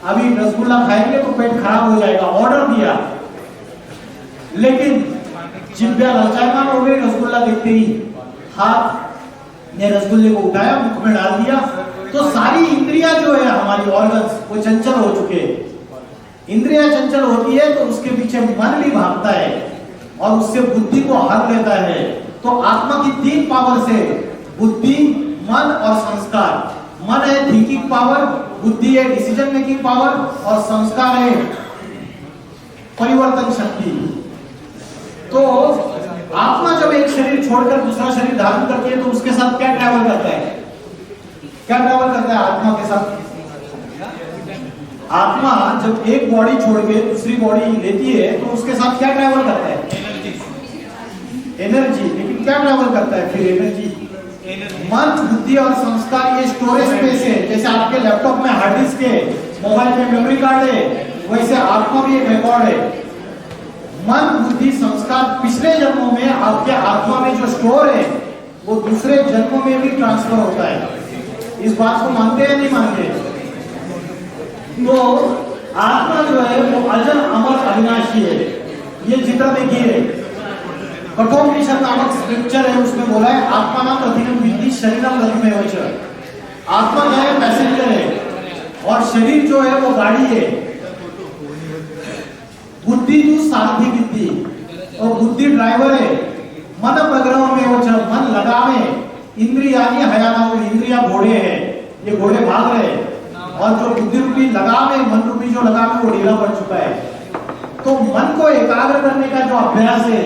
अभी रसगुल्ला खाएंगे तो पेट खराब हो जाएगा, ऑर्डर दिया। लेकिन जिब्बा ललचायमान हो गई, रसगुल्ला देखते ही हाथ ने रसगुल्ले को उठाया, मुख में डाल दिया। तो सारी इंद्रियां जो है हमारी ऑर्गन्स वो चंचल हो चुके हैं। इंद्रियां चंचल होती है तो उसके पीछे मन भी भागता है और उससे बुद्धि को हर लेता है। तो आत्मा की 3 पावर से बुद्धि, मन और संस्कार। मन है थिंकिंग पावर, बुद्धि है डिसीजन मेकिंग पावर और संस्कार है परिवर्तन शक्ति। तो आत्मा जब एक शरीर छोड़कर दूसरा शरीर धारण करती है तो उसके साथ क्या ट्रैवल करता है? क्या ट्रैवल करता है आत्मा के साथ? आत्मा जब एक बॉडी छोड़ के दूसरी बॉडी लेती है तो उसके साथ क्या ट्रैवल करता है? एनर्जी। लेकिन क्या ट्रैवल करता है फिर एनर्जी? मन, बुद्धि और संस्कार ये स्टोरेज स्पेस है। जैसे आपके लैपटॉप में हार्ड डिस्क है, मोबाइल में मेमोरी कार्ड है, वैसे आत्मा भी एक रिकॉर्ड है। मन, बुद्धि, संस्कार पिछले जन्मों में आपके आत्मा में जो स्टोर है वो दूसरे जन्मों में भी ट्रांसफर होता है। इस बात को मानते हैं नहीं मानते? तो आत्मा जो है वो अजर अमर अविनाशी है। ये चित्र देखिए, कठोपनिषद नामक स्क्रिप्चर है, उसमें बोला है आत्मा नाम रथिनम विद्धि शरीरम रथमेव च। आत्मा जो है पैसेंजर है और शरीर जो है वो गाड़ी है। बुद्धि तू सारथी विद्धि और बुद्धि ड्राइवर है। मन प्रग्रह में वो मन लगावे, इंद्रियानी हयाना, इंद्रिया घोड़े हैं, ये घोड़े भाग रहे हैं। और जो बुद्धि रूपी लगाम है, मन रूपी जो लगाम है वो ढीला पड़ चुका है। तो मन को एकाग्र करने का जो अभ्यास है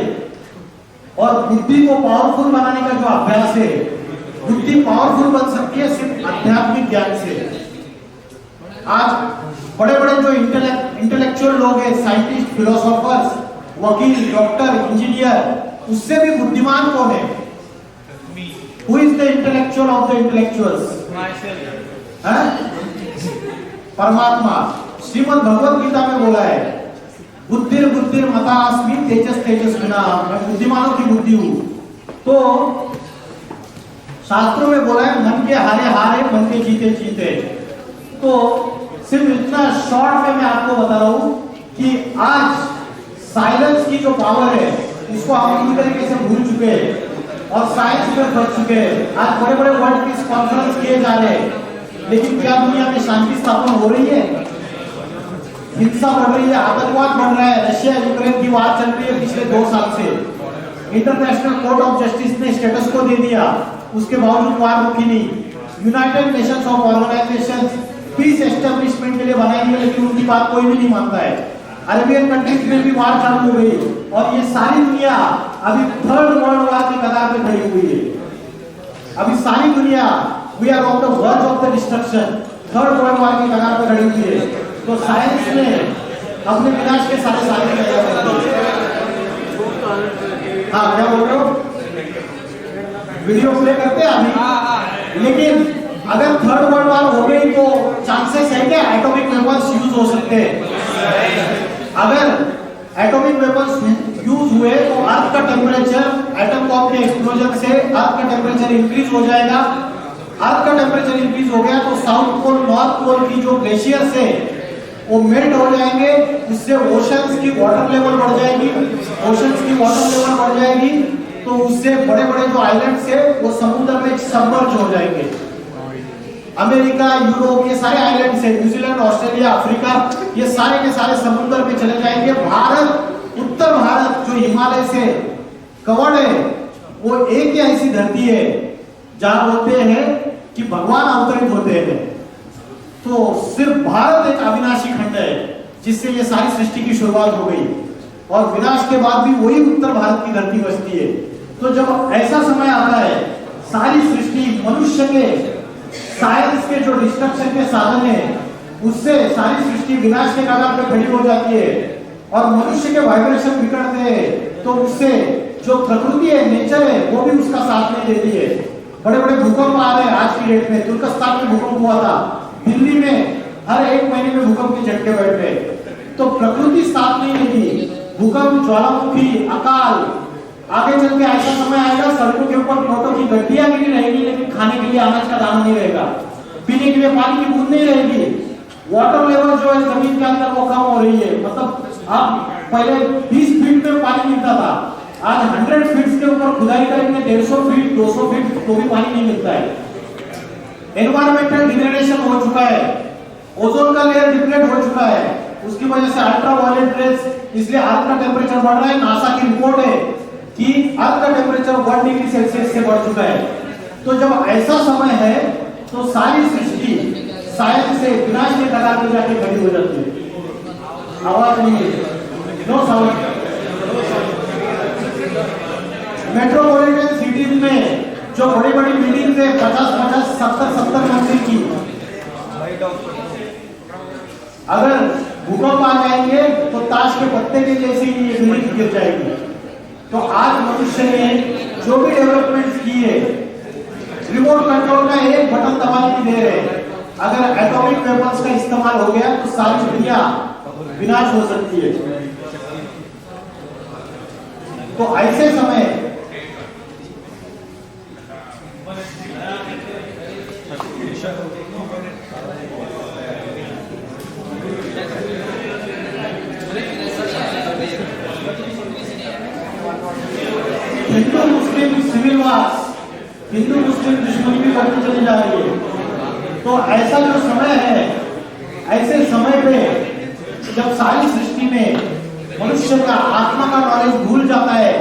और बुद्धि को पावरफुल बनाने का जो अभ्यास है, बुद्धि पावरफुल बन सकती है सिर्फ आध्यात्मिक ज्ञान से। आज बड़े बड़े जो इंटेलेक्चुअल लोग हैं, साइंटिस्ट, फिलोसोफर्स, वकील, डॉक्टर, इंजीनियर, उससे भी बुद्धिमान कौन है? Who is the intellectual of the intellectuals? परमात्मा। श्रीमद् भगवद गीता में बोला है, बुद्धिर बुद्धिर मता अस्मि तेजस तेजस्विना, मैं बुद्धिमानों की बुद्धि हूं। तो शास्त्रों में बोला है मन के हारे हारे, मन के जीते जीते। तो सिर्फ इतना शॉर्ट में मैं आपको बता रहा हूं कि आज साइलेंस की जो पावर है उसको हम पूरी तरीके से भूल चुके हैं और साइंस में फंस चुके हैं। आज बड़े बड़े वर्ल्ड पीस कॉन्फ्रेंस किए जा रहे हैं, लेकिन क्या दुनिया में शांति स्थापना हो रही है? हिंसा बढ़ रही है, आतंकवाद बढ़ रहा है, रशिया यूक्रेन की बात चल रही है पिछले 2 साल से। इंटरनेशनल कोर्ट ऑफ जस्टिस ने स्टेटस को दे दिया, उसके बावजूद वार रुकी नहीं। United Nations of Organization peace establishment के लिए बनाई गई, लेकिन उनकी बात कोई भी नहीं मानता है। अरेबियन कंट्रीज में भी वार चालू हो गई और ये सारी दुनिया अभी 3rd वर्ल्ड वार की कगार पे खड़ी हुई है। अभी सारी दुनिया we are on the verge of the destruction, 3rd world war की कगार पे खड़ी हुई है। तो साइंस ने अपने विनाश के सारे सारे तैयार कर दिए। हाँ, क्या बोल रहे हो? वीडियो प्ले करते हैं अभी, लेकिन अगर 3rd वर्ल्ड वार हो गई तो चांसेस है क्या एटॉमिक वेपन्स यूज हो सकते हैं? अगर एटॉमिक वेपन्स यूज हुए तो अर्थ का टेम्परेचर एटम बॉम्ब के एक्सप्लोजन से अर्थ का टेम्परेचर इंक्रीज हो जाएगा। अर्थ का टेम्परेचर इंक्रीज हो गया तो साउथ पोल नॉर्थ पोल की जो ग्लेशियर से वो मेल्ट हो जाएंगे, उससे ओशंस की वाटर लेवल बढ़ जाएगी, ओशंस की वाटर लेवल बढ़ जाएगी तो उससे बड़े बड़े जो आइलैंड्स है वो समुद्र में सबमर्ज हो जाएंगे। अमेरिका, यूरोप, ये सारे आइलैंड्स है, न्यूजीलैंड, ऑस्ट्रेलिया, अफ्रीका, ये सारे के सारे समुद्र में चले जाएंगे। भारत, उत्तर भारत जो हिमालय से कवर्ड है, वो एक ही ऐसी धरती है जहां बोलते हैं कि भगवान अवतरित होते हैं। तो सिर्फ भारत एक अविनाशी खंड है जिससे ये सारी सृष्टि की शुरुआत हो गई और विनाश के बाद भी वही उत्तर भारत की धरती बचती है। तो जब ऐसा समय आता है, सारी सृष्टि मनुष्य के साइंस के जो डिस्ट्रक्शन के साधन है उससे सारी सृष्टि विनाश के कगार पे खड़ी हो जाती है और मनुष्य के वाइब्रेशन बिगड़ते हैं तो उससे जो प्रकृति है, नेचर है, वो भी उसका साथ नहीं देती है। बड़े बड़े भूकंप आ रहे हैं आज की डेट में। तुर्कस्तान में भूकंप हुआ था, दिल्ली में हर एक महीने में भूकंप के झटके बैठ गए। तो प्रकृति साथ नहीं देगी, भूकंप, ज्वालामुखी, अकाल, आगे चल के ऐसा समय आएगा सड़कों के ऊपर नोटों की गड्डियां गिरी रहेगी लेकिन खाने के लिए अनाज का दाना नहीं रहेगा, पीने के लिए पानी की बूंद नहीं रहेगी, वाटर लेवल जो है जमीन के अंदर वो कम हो रही है। मतलब आप पहले 20 फीट में पानी मिलता था, आज 100 फीट के ऊपर खुदाई करेंगे 150 फीट 200 फीट तो भी पानी नहीं मिलता है। एनवायरमेंटल डिग्रेडेशन हो चुका है, ओजोन का लेयर डिप्लीट हो चुका है, उसकी वजह से अल्ट्रा वायलेट रेज, इसलिए अर्थ का टेम्परेचर बढ़ रहा है। नासा की रिपोर्ट है कि अर्थ का टेम्परेचर 1 डिग्री सेल्सियस से बढ़ चुका है। तो जब ऐसा समय है तो सारी सृष्टि साइंस से विनाश के कगार पे जाके खड़ी हो जाती है। आवाज नहीं है, नो साउंड। मेट्रोपॉलिटन सिटीज में जो बड़ी बड़ी बिल्डिंग्स है 50-50, 70-70 मंजिल की, अगर भूकंप आ जाएंगे तो ताश के पत्ते के जैसी ये बिल्डिंग गिर जाएगी। तो आज मनुष्य ने जो भी डेवलपमेंट्स किए, रिमोट कंट्रोल का एक बटन दबाने की देर है। अगर एटॉमिक वेपन्स का इस्तेमाल हो गया तो सारी दुनिया विनाश हो सकती है। तो ऐसे समय हिंदू मुस्लिम सिविल वार्स, हिंदू मुस्लिम दुश्मनी भी बढ़ती चली जा रही है। तो ऐसा जो समय है, ऐसे समय पे जब सारी सृष्टि में मनुष्य का आत्मा का नॉलेज भूल जाता है,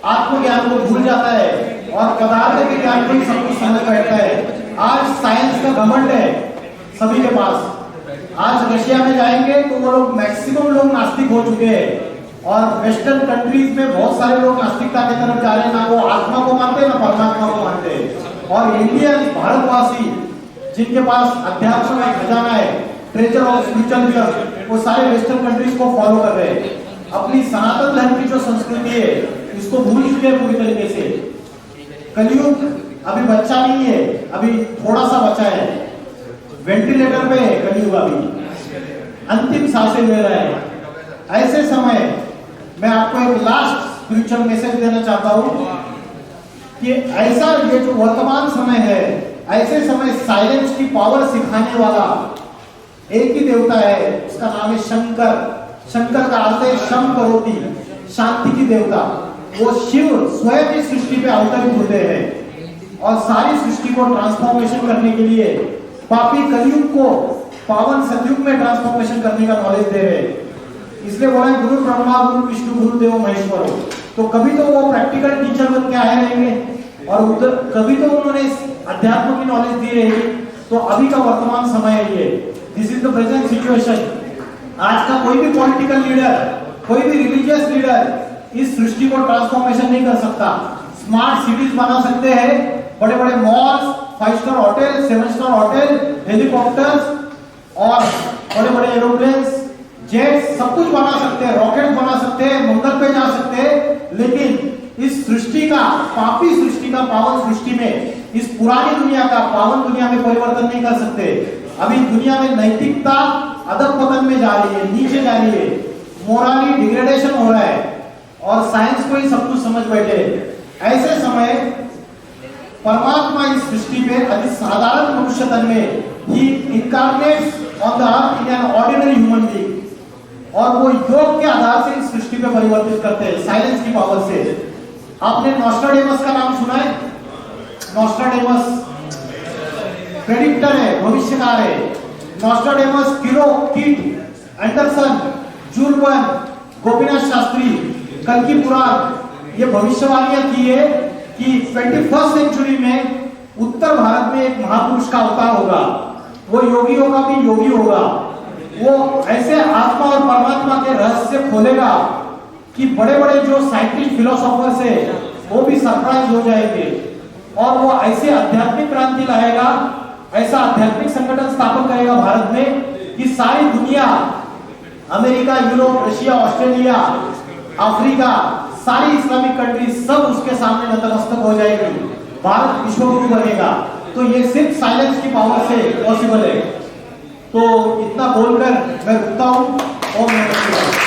आत्मज्ञान को भूल जाता है और पदार्थ के ज्ञान को ही सब कुछ समझ बैठता है। आज साइंस का घमंड है सभी के पास। आज रशिया में जाएंगे तो वो लोग मैक्सिमम लोग नास्तिक हो चुके हैं और वेस्टर्न कंट्रीज में बहुत सारे लोग नास्तिकता की तरफ जा रहे हैं, ना वो आत्मा को मानते हैं ना परमात्मा को मानते हैं। और इंडियन भारतवासी जिनके पास अध्यात्म का खजाना है, ट्रेजर ऑफ स्पिरिचुअलिज्म, वो सारे वेस्टर्न कंट्रीज को फॉलो कर रहे हैं। अपनी सनातन धर्म की जो संस्कृति है इसको भूल चुके हैं पूरी तरीके से। कलयुग अभी बच्चा नहीं है, अभी थोड़ा सा बचा है, वेंटिलेटर पे है कलयुग, अभी अंतिम सांसें ले रहा है। ऐसे समय मैं आपको एक लास्ट स्पिरिचुअल मैसेज देना चाहता हूं कि ऐसा ये जो वर्तमान समय है, ऐसे समय साइलेंस की पावर सिखाने वाला एक ही देवता है, उसका नाम है शंकर। शंकर का अर्थ है शम करोति, शांति की देवता। वो शिव स्वयं इस सृष्टि पे अवतरित होते हैं और सारी सृष्टि को ट्रांसफॉर्मेशन करने के लिए पापी कलयुग को पावन सतयुग में ट्रांसफॉर्मेशन करने का नॉलेज दे रहे हैं। इसलिए बोला है गुरु ब्रह्मा गुरु विष्णु गुरु देव महेश्वर। तो कभी तो वो प्रैक्टिकल टीचर बन के आए रहेंगे और उधर कभी तो उन्होंने अध्यात्म की नॉलेज दी रहेगी। तो अभी का वर्तमान समय है ये, this is the present situation. आज का कोई भी पॉलिटिकल लीडर, कोई भी रिलीजियस लीडर इस सृष्टि को ट्रांसफॉर्मेशन नहीं कर सकता। स्मार्ट सिटीज बना सकते हैं, बड़े बड़े malls, 5 star hotel, 7 star hotel, helicopters और बड़े बड़े एरोप्लेन्स, जेट्स, सब कुछ बना सकते हैं, रॉकेट बना सकते हैं, मंगल पे जा सकते हैं, लेकिन इस सृष्टि का, पापी सृष्टि का पावन सृष्टि में, इस पुरानी दुनिया का पावन दुनिया में परिवर्तन नहीं कर सकते। अभी दुनिया में नैतिकता अधःपतन में जा रही है, नीचे जा रही है, मोराली डिग्रेडेशन हो रहा है और साइंस को ही सब कुछ समझ बैठे। ऐसे समय परमात्मा इस सृष्टि पे अति साधारण मनुष्य तन में ही incarnate on the earth in an ordinary human being, और वो योग के आधार से इस सृष्टि पे परिवर्तित करते हैं साइलेंस की पावर से। आपने नॉस्ट्राडेमस का नाम सुना है? नॉस्ट्राडेमस प्रेडिक्टर है, भविष्यकार है। नॉस्ट्राडेमस, किट, Anderson, Jules Verne, Gopinath Shastri, कल्कि पुराण, ये भविष्यवाणियां की है कि 21st सेंचुरी में उत्तर भारत में एक महापुरुष का अवतार होगा। वो योगियों का भी योगी होगा। वो ऐसे आत्मा और परमात्मा के रहस्य खोलेगा कि बड़े बड़े जो साइंटिस्ट फिलोसोफर्स है वो भी सरप्राइज हो जाएंगे। और वो ऐसे आध्यात्मिक क्रांति लाएगा, ऐसा आध्यात्मिक संगठन स्थापन करेगा भारत में कि सारी दुनिया, America, Europe, Russia, Australia, Africa, सारी इस्लामिक कंट्रीज सब उसके सामने नतमस्तक हो जाएगी। भारत विश्वगुरु बनेगा। तो ये सिर्फ साइलेंस की पावर से पॉसिबल है। तो इतना बोलकर मैं रुकता हूं। ओम नमः शिवाय।